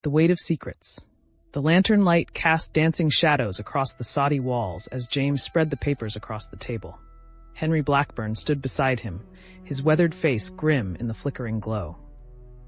The weight of secrets. The lantern light cast dancing shadows across the soddy walls as James spread the papers across the table. Henry Blackburn stood beside him, his weathered face grim in the flickering glow.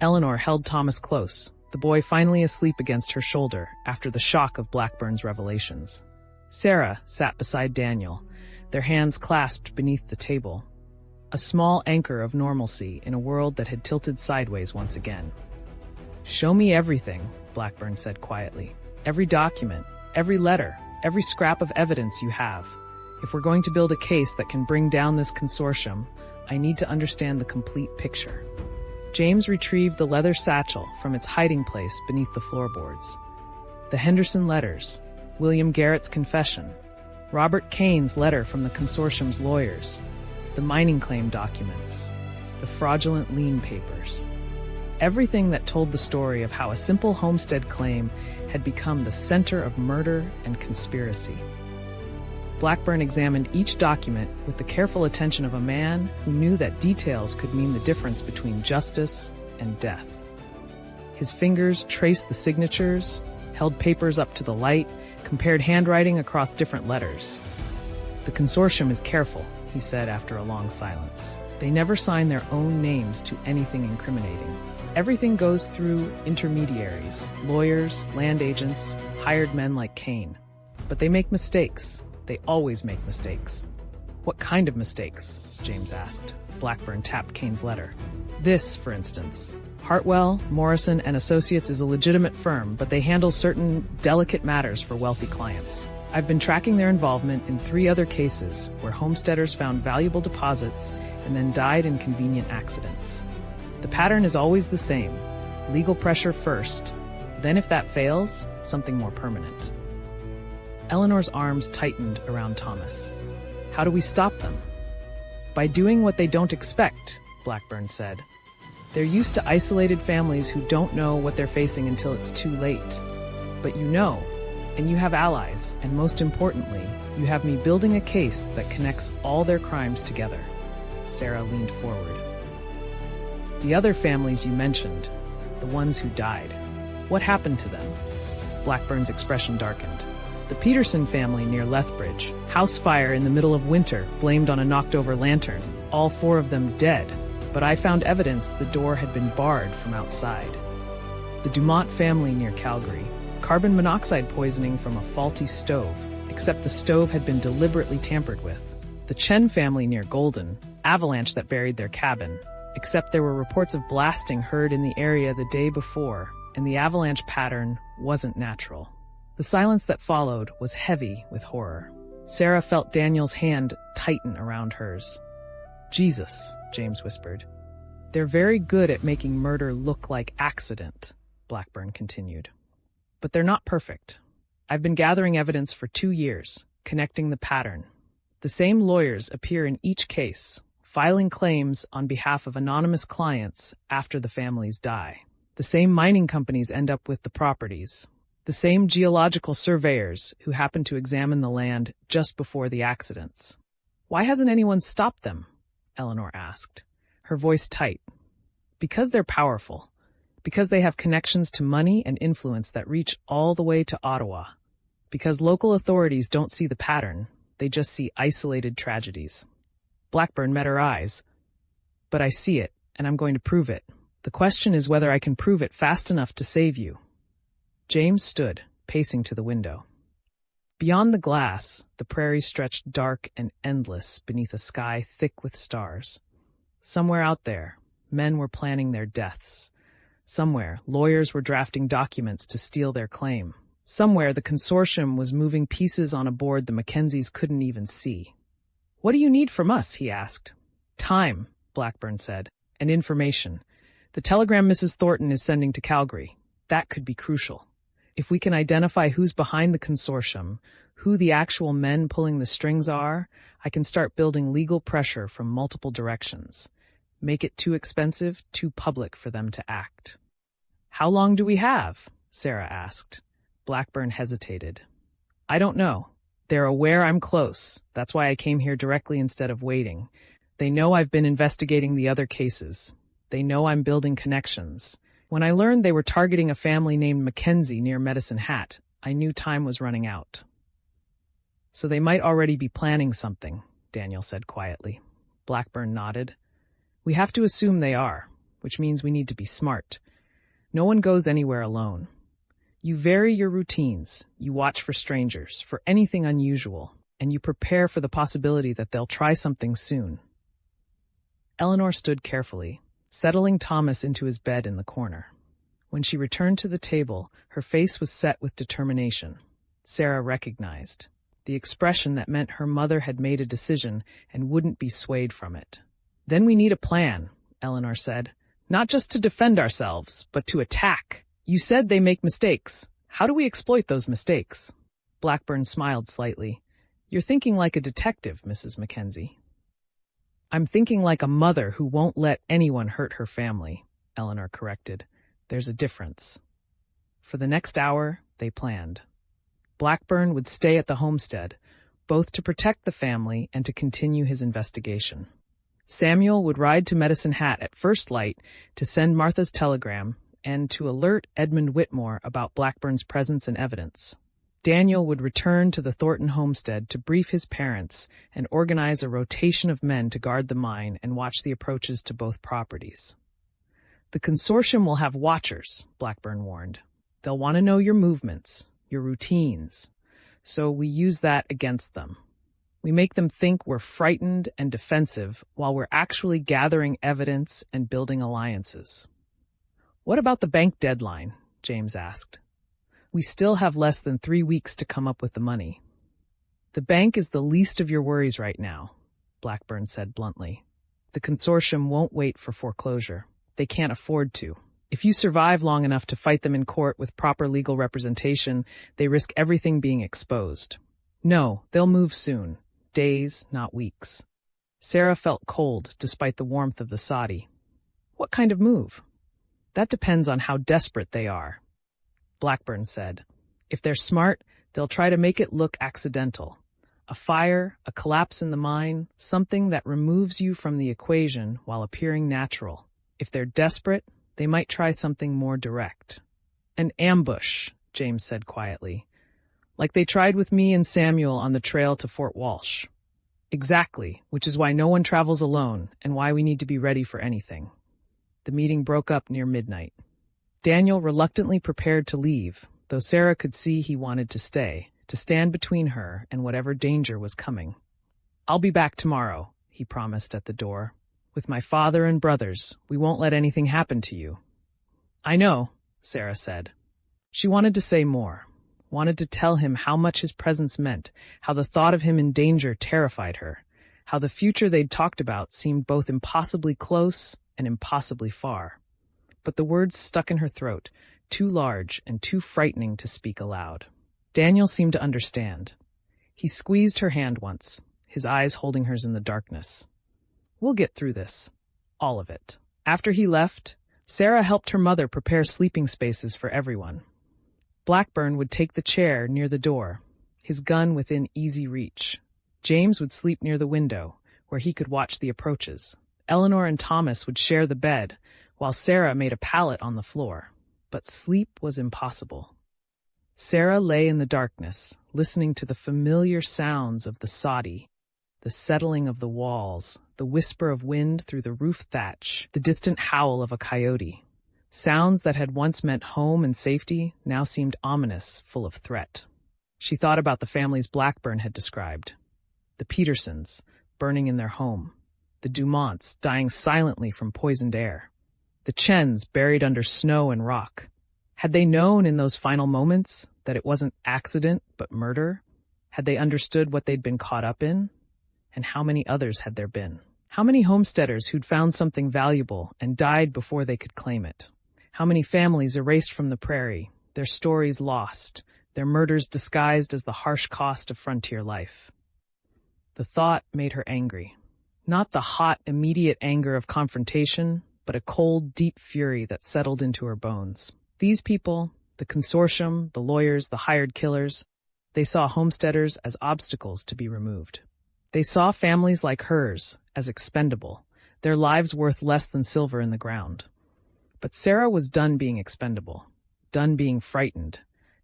Eleanor held Thomas close, the boy finally asleep against her shoulder after the shock of Blackburn's revelations. Sarah sat beside Daniel, their hands clasped beneath the table, a small anchor of normalcy in a world that had tilted sideways once again. "Show me everything," Blackburn said quietly. "Every document, every letter, every scrap of evidence you have. If we're going to build a case that can bring down this consortium, I need to understand the complete picture." James retrieved the leather satchel from its hiding place beneath the floorboards. The Henderson letters, William Garrett's confession, Robert Kane's letter from the consortium's lawyers, the mining claim documents, the fraudulent lien papers. Everything that told the story of how a simple homestead claim had become the center of murder and conspiracy. Blackburn examined each document with the careful attention of a man who knew that details could mean the difference between justice and death. His fingers traced the signatures, held papers up to the light, compared handwriting across different letters. "The consortium is careful," he said after a long silence. "They never sign their own names to anything incriminating. Everything goes through intermediaries, lawyers, land agents, hired men like Kane. But they make mistakes. They always make mistakes." "What kind of mistakes?" James asked. Blackburn tapped Kane's letter. "This, for instance. Hartwell, Morrison & Associates is a legitimate firm, but they handle certain delicate matters for wealthy clients. I've been tracking their involvement in 3 other cases where homesteaders found valuable deposits and then died in convenient accidents. The pattern is always the same. Legal pressure first. Then if that fails, something more permanent." Eleanor's arms tightened around Thomas. "How do we stop them?" "By doing what they don't expect," Blackburn said. "They're used to isolated families who don't know what they're facing until it's too late. But you know, and you have allies, and most importantly, you have me building a case that connects all their crimes together." Sarah leaned forward. "The other families you mentioned, the ones who died, what happened to them?" Blackburn's expression darkened. "The Peterson family near Lethbridge, house fire in the middle of winter, blamed on a knocked-over lantern, all 4 of them dead, but I found evidence the door had been barred from outside. The Dumont family near Calgary, carbon monoxide poisoning from a faulty stove, except the stove had been deliberately tampered with. The Chen family near Golden, avalanche that buried their cabin, except there were reports of blasting heard in the area the day before, and the avalanche pattern wasn't natural." The silence that followed was heavy with horror. Sarah felt Daniel's hand tighten around hers. "Jesus," James whispered. "They're very good at making murder look like accident," Blackburn continued. "But they're not perfect. I've been gathering evidence for 2 years, connecting the pattern. The same lawyers appear in each case, filing claims on behalf of anonymous clients after the families die. The same mining companies end up with the properties. The same geological surveyors who happened to examine the land just before the accidents. Why hasn't anyone stopped them?" Eleanor asked, her voice tight. "Because they're powerful. Because they have connections to money and influence that reach all the way to Ottawa. Because local authorities don't see the pattern, they just see isolated tragedies." Blackburn met her eyes. "But I see it, and I'm going to prove it. The question is whether I can prove it fast enough to save you." James stood, pacing to the window. Beyond the glass, the prairie stretched dark and endless beneath a sky thick with stars. Somewhere out there, men were planning their deaths. Somewhere, lawyers were drafting documents to steal their claim. Somewhere, the consortium was moving pieces on a board the Mackenzies couldn't even see. "What do you need from us?" he asked. "Time," Blackburn said, "and information. The telegram Mrs. Thornton is sending to Calgary. That could be crucial. If we can identify who's behind the consortium, who the actual men pulling the strings are, I can start building legal pressure from multiple directions. Make it too expensive, too public for them to act." "How long do we have?" Sarah asked. Blackburn hesitated. "I don't know. They're aware I'm close. That's why I came here directly instead of waiting. They know I've been investigating the other cases. They know I'm building connections. When I learned they were targeting a family named Mackenzie near Medicine Hat, I knew time was running out. So they might already be planning something, Daniel said quietly. Blackburn nodded. We have to assume they are, which means we need to be smart. No one goes anywhere alone. You vary your routines, you watch for strangers, for anything unusual, and you prepare for the possibility that they'll try something soon. Eleanor stood carefully, settling Thomas into his bed in the corner. When she returned to the table, her face was set with determination. Sarah recognized the expression that meant her mother had made a decision and wouldn't be swayed from it. Then we need a plan, Eleanor said. Not just to defend ourselves, but to attack. You said they make mistakes. How do we exploit those mistakes? Blackburn smiled slightly. You're thinking like a detective, Mrs. Mackenzie. I'm thinking like a mother who won't let anyone hurt her family, Eleanor corrected. There's a difference. For the next hour, they planned. Blackburn would stay at the homestead, both to protect the family and to continue his investigation. Samuel would ride to Medicine Hat at first light to send Martha's telegram and to alert Edmund Whitmore about Blackburn's presence and evidence. Daniel would return to the Thornton homestead to brief his parents and organize a rotation of men to guard the mine and watch the approaches to both properties. The consortium will have watchers, Blackburn warned. They'll want to know your movements, your routines, so we use that against them. We make them think we're frightened and defensive while we're actually gathering evidence and building alliances. What about the bank deadline? James asked. We still have less than 3 weeks to come up with the money. The bank is the least of your worries right now, Blackburn said bluntly. The consortium won't wait for foreclosure. They can't afford to. If you survive long enough to fight them in court with proper legal representation, they risk everything being exposed. No, they'll move soon. Days, not weeks. Sarah felt cold despite the warmth of the soddy. What kind of move? That depends on how desperate they are. Blackburn said, if they're smart, they'll try to make it look accidental. A fire, a collapse in the mine, something that removes you from the equation while appearing natural. If they're desperate, they might try something more direct. An ambush, James said quietly. Like they tried with me and Samuel on the trail to Fort Walsh. Exactly, which is why no one travels alone and why we need to be ready for anything. The meeting broke up near midnight. Daniel reluctantly prepared to leave, though Sarah could see he wanted to stay, to stand between her and whatever danger was coming. I'll be back tomorrow, he promised at the door. With my father and brothers, we won't let anything happen to you. I know, Sarah said. She wanted to say more, wanted to tell him how much his presence meant, how the thought of him in danger terrified her, how the future they'd talked about seemed both impossibly close and impossibly far. But the words stuck in her throat, too large and too frightening to speak aloud. Daniel seemed to understand. He squeezed her hand once, his eyes holding hers in the darkness. We'll get through this. All of it. After he left, Sarah helped her mother prepare sleeping spaces for everyone. Blackburn would take the chair near the door, his gun within easy reach. James would sleep near the window, where he could watch the approaches. Eleanor and Thomas would share the bed, while Sarah made a pallet on the floor. But sleep was impossible. Sarah lay in the darkness, listening to the familiar sounds of the soddy, the settling of the walls, the whisper of wind through the roof thatch, the distant howl of a coyote. Sounds that had once meant home and safety now seemed ominous, full of threat. She thought about the families Blackburn had described. The Petersons, burning in their home. The Dumonts, dying silently from poisoned air. The Chens, buried under snow and rock. Had they known in those final moments that it wasn't accident but murder? Had they understood what they'd been caught up in? And how many others had there been? How many homesteaders who'd found something valuable and died before they could claim it? How many families erased from the prairie, their stories lost, their murders disguised as the harsh cost of frontier life? The thought made her angry. Not the hot, immediate anger of confrontation, but a cold, deep fury that settled into her bones. These people, the consortium, the lawyers, the hired killers, they saw homesteaders as obstacles to be removed. They saw families like hers as expendable, their lives worth less than silver in the ground. But Sarah was done being expendable, done being frightened,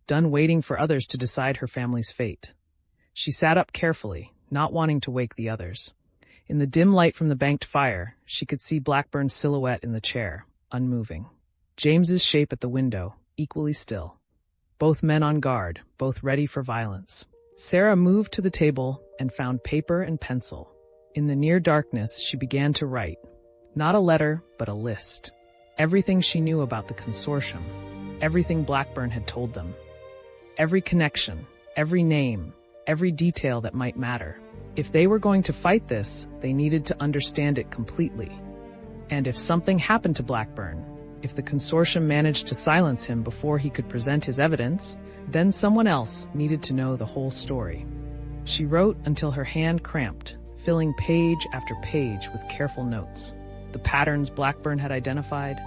done waiting for others to decide her family's fate. She sat up carefully, not wanting to wake the others. In the dim light from the banked fire, she could see Blackburn's silhouette in the chair, unmoving. James's shape at the window, equally still. Both men on guard, both ready for violence. Sarah moved to the table and found paper and pencil. In the near darkness, she began to write. Not a letter, but a list. Everything she knew about the consortium. Everything Blackburn had told them. Every connection, every name, every detail that might matter. If they were going to fight this, they needed to understand it completely. And if something happened to Blackburn, if the consortium managed to silence him before he could present his evidence, then someone else needed to know the whole story. She wrote until her hand cramped, filling page after page with careful notes. The patterns Blackburn had identified,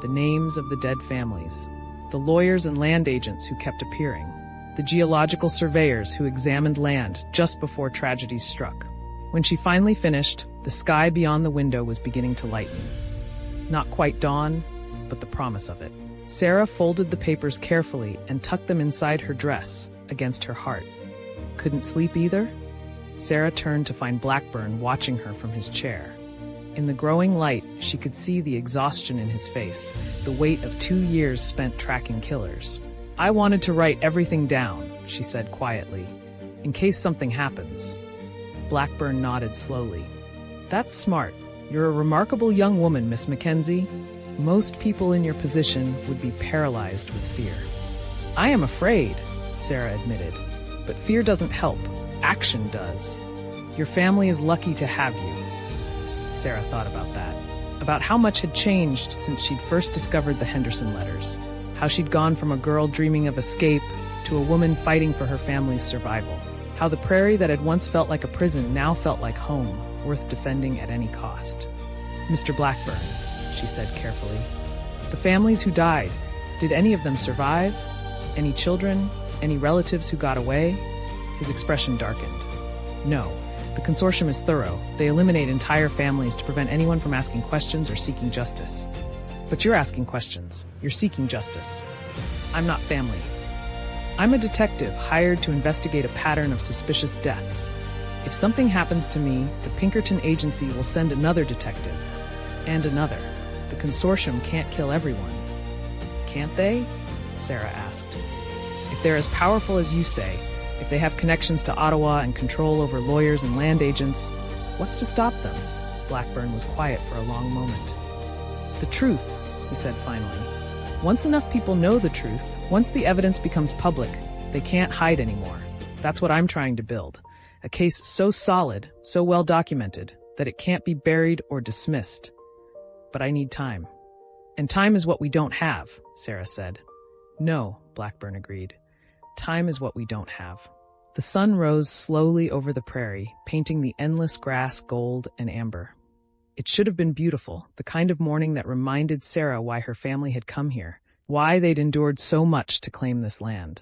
the names of the dead families, the lawyers and land agents who kept appearing, the geological surveyors who examined land just before tragedies struck. When she finally finished, the sky beyond the window was beginning to lighten. Not quite dawn, but the promise of it. Sarah folded the papers carefully and tucked them inside her dress, against her heart. Couldn't sleep either? Sarah turned to find Blackburn watching her from his chair. In the growing light, she could see the exhaustion in his face, the weight of 2 years spent tracking killers. I wanted to write everything down, she said quietly, in case something happens. Blackburn nodded slowly. That's smart. You're a remarkable young woman, Miss Mackenzie. Most people in your position would be paralyzed with fear. I am afraid, Sarah admitted, but fear doesn't help. Action does. Your family is lucky to have you. Sarah thought about that, about how much had changed since she'd first discovered the Henderson letters, how she'd gone from a girl dreaming of escape to a woman fighting for her family's survival, how the prairie that had once felt like a prison now felt like home, worth defending at any cost. Mr. Blackburn, she said carefully, the families who died, did any of them survive? Any children? Any relatives who got away? His expression darkened. No. The consortium is thorough. They eliminate entire families to prevent anyone from asking questions or seeking justice. But you're asking questions. You're seeking justice. I'm not family. I'm a detective hired to investigate a pattern of suspicious deaths. If something happens to me, the Pinkerton agency will send another detective. And another. The consortium can't kill everyone. Can't they? Sarah asked. If they're as powerful as you say, if they have connections to Ottawa and control over lawyers and land agents, what's to stop them? Blackburn was quiet for a long moment. The truth, he said finally. Once enough people know the truth, once the evidence becomes public, they can't hide anymore. That's what I'm trying to build. A case so solid, so well documented, that it can't be buried or dismissed. But I need time. And time is what we don't have, Sarah said. No, Blackburn agreed. Time is what we don't have. The sun rose slowly over the prairie, painting the endless grass gold and amber. It should have been beautiful, the kind of morning that reminded Sarah why her family had come here, why they'd endured so much to claim this land.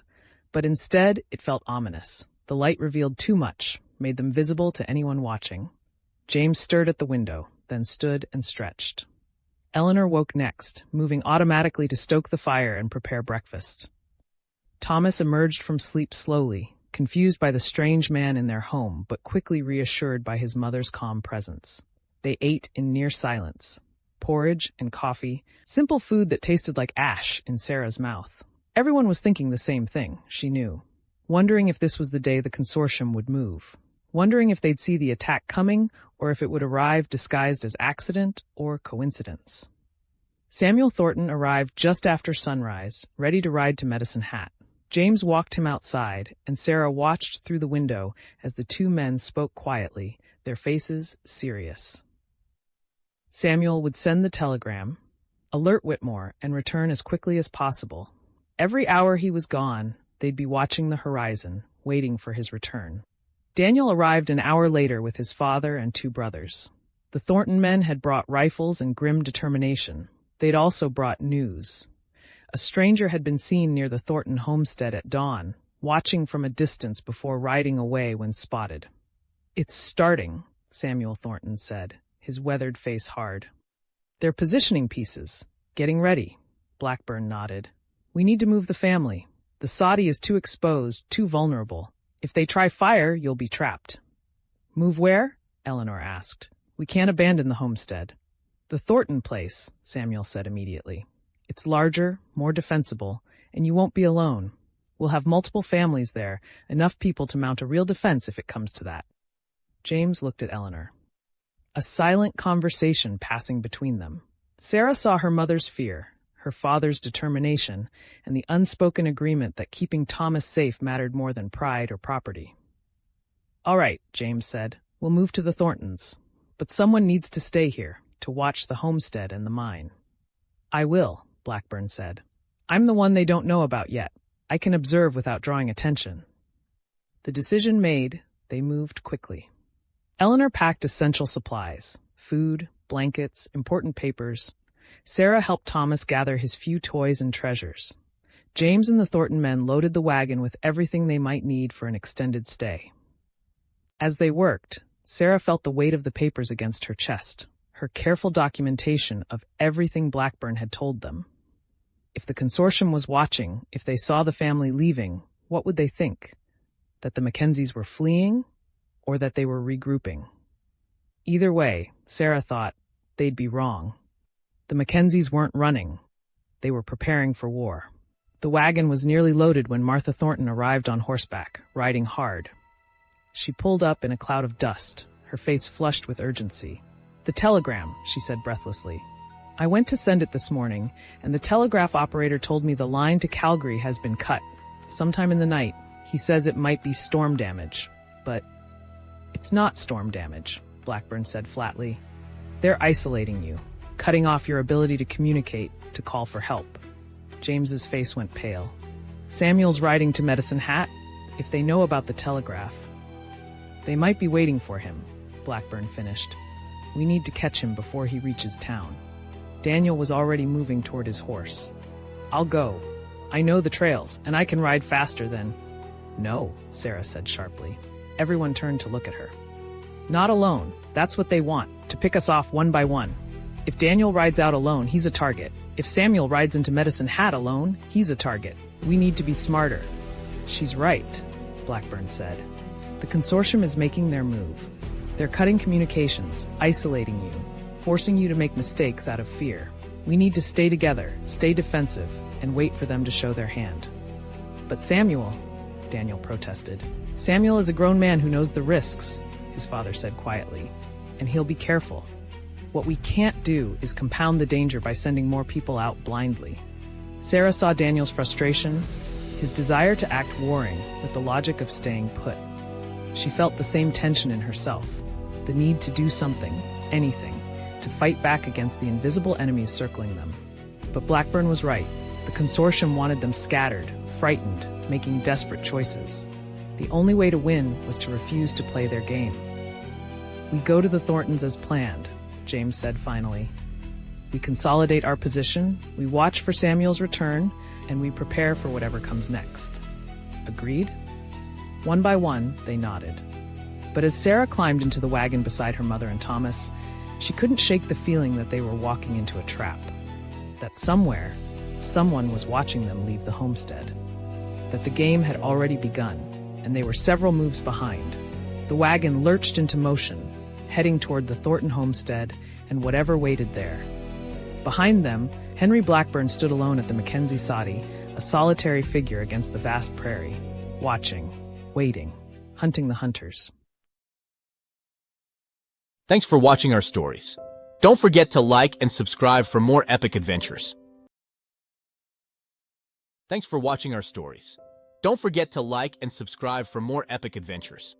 But instead, it felt ominous. The light revealed too much, made them visible to anyone watching. James stirred at the window, then stood and stretched. Eleanor woke next, moving automatically to stoke the fire and prepare breakfast. Thomas emerged from sleep slowly, confused by the strange man in their home, but quickly reassured by his mother's calm presence. They ate in near silence. Porridge and coffee, simple food that tasted like ash in Sarah's mouth. Everyone was thinking the same thing, she knew. Wondering if this was the day the consortium would move. Wondering if they'd see the attack coming, or if it would arrive disguised as accident or coincidence. Samuel Thornton arrived just after sunrise, ready to ride to Medicine Hat. James walked him outside, and Sarah watched through the window as the two men spoke quietly, their faces serious. Samuel would send the telegram, alert Whitmore, and return as quickly as possible. Every hour he was gone, they'd be watching the horizon, waiting for his return. Daniel arrived an hour later with his father and 2 brothers. The Thornton men had brought rifles and grim determination. They'd also brought news. A stranger had been seen near the Thornton homestead at dawn, watching from a distance before riding away when spotted. It's starting, Samuel Thornton said, his weathered face hard. They're positioning pieces. Getting ready. Blackburn nodded. We need to move the family. The soddy is too exposed, too vulnerable. If they try fire, you'll be trapped. Move where? Eleanor asked. We can't abandon the homestead. The Thornton place, Samuel said immediately. It's larger, more defensible, and you won't be alone. We'll have multiple families there, enough people to mount a real defense if it comes to that. James looked at Eleanor. A silent conversation passing between them. Sarah saw her mother's fear, her father's determination, and the unspoken agreement that keeping Thomas safe mattered more than pride or property. All right, James said, we'll move to the Thorntons, but someone needs to stay here, to watch the homestead and the mine. I will, Blackburn said. I'm the one they don't know about yet. I can observe without drawing attention. The decision made, they moved quickly. Eleanor packed essential supplies, food, blankets, important papers. Sarah helped Thomas gather his few toys and treasures. James and the Thornton men loaded the wagon with everything they might need for an extended stay. As they worked, Sarah felt the weight of the papers against her chest, her careful documentation of everything Blackburn had told them. If the consortium was watching, if they saw the family leaving, what would they think? That the Mackenzies were fleeing, or that they were regrouping? Either way, Sarah thought, they'd be wrong. The Mackenzies weren't running. They were preparing for war. The wagon was nearly loaded when Martha Thornton arrived on horseback, riding hard. She pulled up in a cloud of dust, her face flushed with urgency. The telegram, she said breathlessly. I went to send it this morning, and the telegraph operator told me the line to Calgary has been cut. Sometime in the night, he says it might be storm damage. But it's not storm damage, Blackburn said flatly. They're isolating you, cutting off your ability to communicate, to call for help. James's face went pale. Samuel's riding to Medicine Hat? If they know about the telegraph. They might be waiting for him, Blackburn finished. We need to catch him before he reaches town. Daniel was already moving toward his horse. I'll go. I know the trails, and I can ride faster than... No, Sarah said sharply. Everyone turned to look at her. Not alone. That's what they want, to pick us off one by one. If Daniel rides out alone, he's a target. If Samuel rides into Medicine Hat alone, he's a target. We need to be smarter. She's right, Blackburn said. The consortium is making their move. They're cutting communications, isolating you, forcing you to make mistakes out of fear. We need to stay together, stay defensive, and wait for them to show their hand. But Samuel, Daniel protested. Samuel is a grown man who knows the risks, his father said quietly, and he'll be careful. What we can't do is compound the danger by sending more people out blindly. Sarah saw Daniel's frustration, his desire to act warring with the logic of staying put. She felt the same tension in herself, the need to do something, anything, to fight back against the invisible enemies circling them. But Blackburn was right. The consortium wanted them scattered, frightened, making desperate choices. The only way to win was to refuse to play their game. We go to the Thorntons as planned, James said finally. We consolidate our position, we watch for Samuel's return, and we prepare for whatever comes next. Agreed? One by one, they nodded. But as Sarah climbed into the wagon beside her mother and Thomas, she couldn't shake the feeling that they were walking into a trap. That somewhere, someone was watching them leave the homestead. That the game had already begun, and they were several moves behind. The wagon lurched into motion, heading toward the Thornton homestead and whatever waited there. Behind them, Henry Blackburn stood alone at the Mackenzie soddy, a solitary figure against the vast prairie, watching, waiting, hunting the hunters. Thanks for watching our stories. Don't forget to like and subscribe for more epic adventures. Thanks for watching our stories. Don't forget to like and subscribe for more epic adventures.